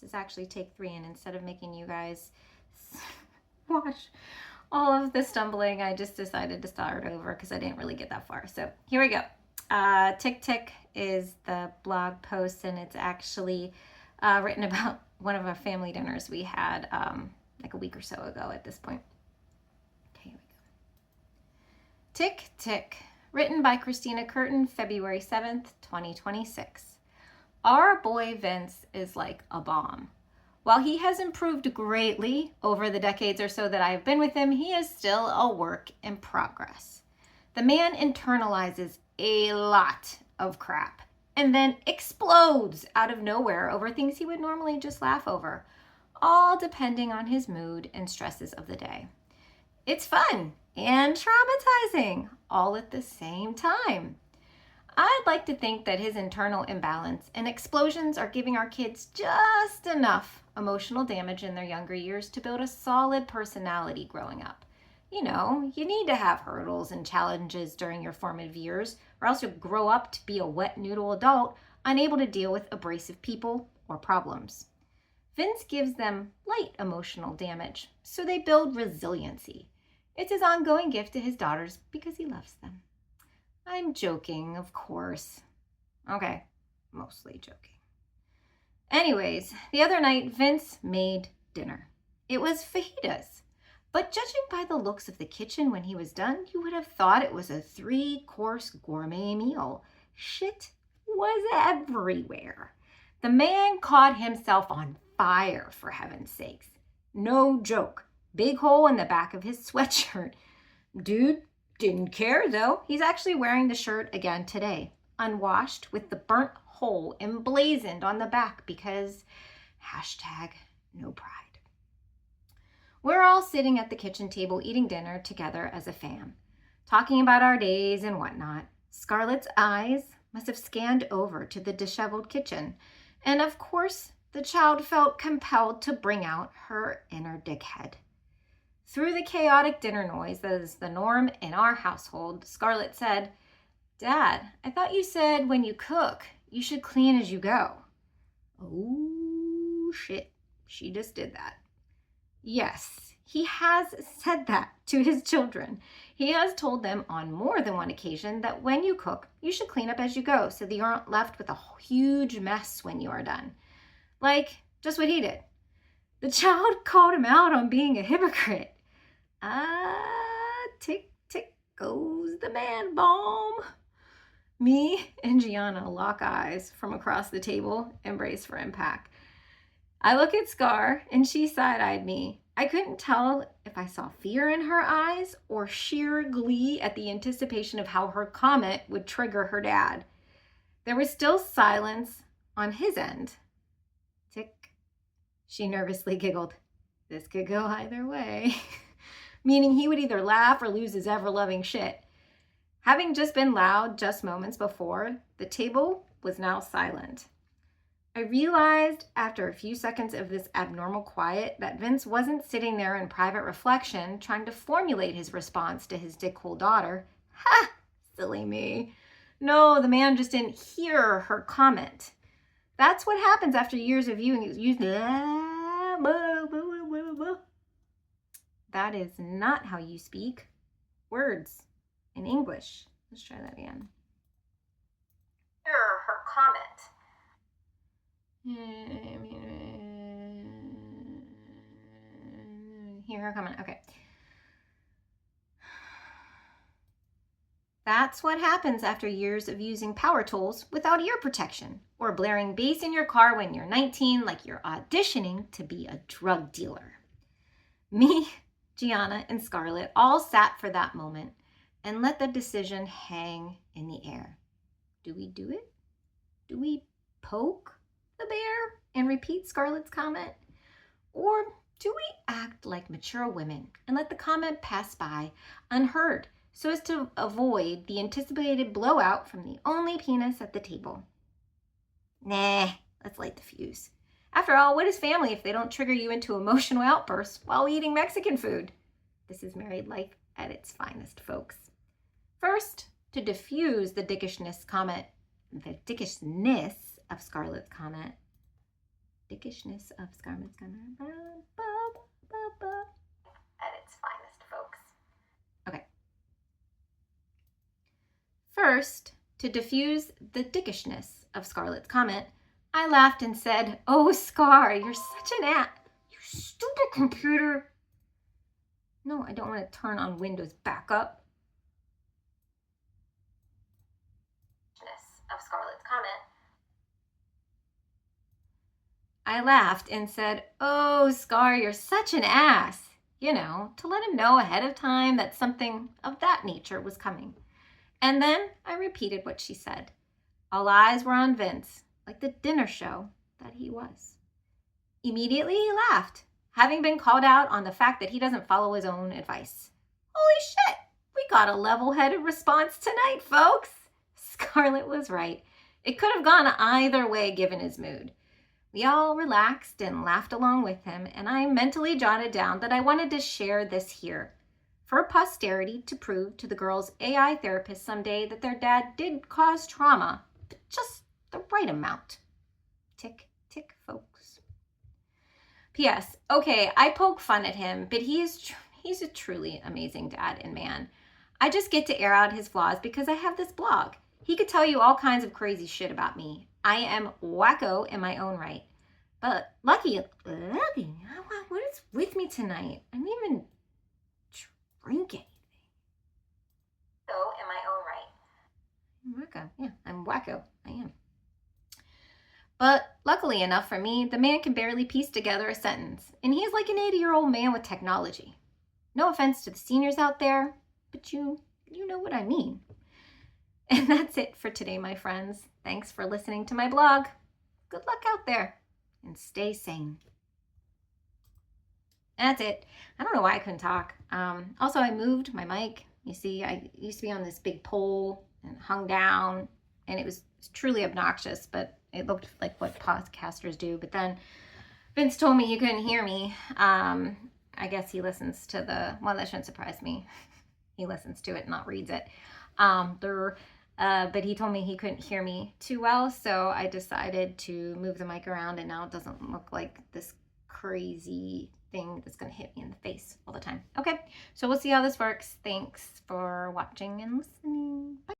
This is actually take 3, and instead of making you guys watch all of the stumbling, I just decided to start over because I didn't really get that far. So here we go. Tick Tick is the blog post, and it's actually written about one of our family dinners we had like a week or so ago at this point. Okay, here we go. Tick Tick, written by Christina Curtin, February 7th, 2026. Our boy Vince is like a bomb. While he has improved greatly over the decades or so that I have been with him, he is still a work in progress. The man internalizes a lot of crap and then explodes out of nowhere over things he would normally just laugh over, all depending on his mood and stresses of the day. It's fun and traumatizing all at the same time. I'd like to think that his internal imbalance and explosions are giving our kids just enough emotional damage in their younger years to build a solid personality growing up. You know, you need to have hurdles and challenges during your formative years, or else you'll grow up to be a wet noodle adult, unable to deal with abrasive people or problems. Vince gives them light emotional damage, so they build resiliency. It's his ongoing gift to his daughters because he loves them. I'm joking, of course. Okay, mostly joking. Anyways, the other night, Vince made dinner. It was fajitas. But judging by the looks of the kitchen when he was done, you would have thought it was a 3-course gourmet meal. Shit was everywhere. The man caught himself on fire, for heaven's sakes. No joke. Big hole in the back of his sweatshirt. Dude didn't care though. He's actually wearing the shirt again today, unwashed with the burnt hole emblazoned on the back because #no pride. We're all sitting at the kitchen table eating dinner together as a fam, talking about our days and whatnot. Scarlett's eyes must have scanned over to the disheveled kitchen, and of course, the child felt compelled to bring out her inner dickhead. Through the chaotic dinner noise that is the norm in our household, Scarlett said, "Dad, I thought you said when you cook, you should clean as you go." Oh, shit. She just did that. Yes, he has said that to his children. He has told them on more than one occasion that when you cook, you should clean up as you go so that you aren't left with a huge mess when you are done. Like, just what he did. The child called him out on being a hypocrite. Tick, tick goes the man bomb. Me and Gianna lock eyes from across the table and brace for impact. I look at Scar and she side-eyed me. I couldn't tell if I saw fear in her eyes or sheer glee at the anticipation of how her comment would trigger her dad. There was still silence on his end. Tick. She nervously giggled. This could go either way. Meaning he would either laugh or lose his ever-loving shit. Having just been loud just moments before, the table was now silent. I realized after a few seconds of this abnormal quiet that Vince wasn't sitting there in private reflection trying to formulate his response to his dickhole daughter. Ha! Silly me. No, the man just didn't hear her comment. That's what happens after years of viewing. That is not how you speak words in English. Let's try that again. Hear her comment. Hear her comment. Okay. That's what happens after years of using power tools without ear protection, or blaring bass in your car when you're 19 like you're auditioning to be a drug dealer. Me, Gianna, and Scarlett all sat for that moment and let the decision hang in the air. Do we do it? Do we poke the bear and repeat Scarlett's comment? Or do we act like mature women and let the comment pass by unheard so as to avoid the anticipated blowout from the only penis at the table? Nah, let's light the fuse. After all, what is family if they don't trigger you into emotional outbursts while eating Mexican food? This is married life at its finest, folks. First, to diffuse the dickishness of Scarlett's comment. dickishness of Scarlett's gonna at its finest, folks. Okay. First, to diffuse the dickishness of Scarlett's comment, I laughed and said, "Oh, Scar, you're such an ass. You stupid computer." No, I don't want to turn on Windows backup. Of Scarlett's comment, I laughed and said, "Oh, Scar, you're such an ass." You know, to let him know ahead of time that something of that nature was coming. And then I repeated what she said. All eyes were on Vince, like the dinner show that he was. Immediately he laughed, having been called out on the fact that he doesn't follow his own advice. Holy shit, we got a level-headed response tonight, folks. Scarlett was right. It could have gone either way given his mood. We all relaxed and laughed along with him, and I mentally jotted down that I wanted to share this here for posterity to prove to the girls' AI therapist someday that their dad did cause trauma, but just the right amount. Tick, tick, folks. P.S. Okay, I poke fun at him, but he's a truly amazing dad and man. I just get to air out his flaws because I have this blog. He could tell you all kinds of crazy shit about me. I am wacko in my own right. But lucky, what is with me tonight? I didn't even drink anything. So, in my own right. I'm wacko. Yeah, I'm wacko. I am. But luckily enough for me, the man can barely piece together a sentence. And he's like an 80-year-old man with technology. No offense to the seniors out there, but you know what I mean. And that's it for today, my friends. Thanks for listening to my blog. Good luck out there and stay sane. That's it. I don't know why I couldn't talk. Also, I moved my mic. You see, I used to be on this big pole and hung down, and it was truly obnoxious, but it looked like what podcasters do. But then Vince told me he couldn't hear me. I guess he listens to well, that shouldn't surprise me. He listens to it, not reads it. But he told me he couldn't hear me too well, so I decided to move the mic around, and now it doesn't look like this crazy thing that's going to hit me in the face all the time. Okay, so we'll see how this works. Thanks for watching and listening. Bye.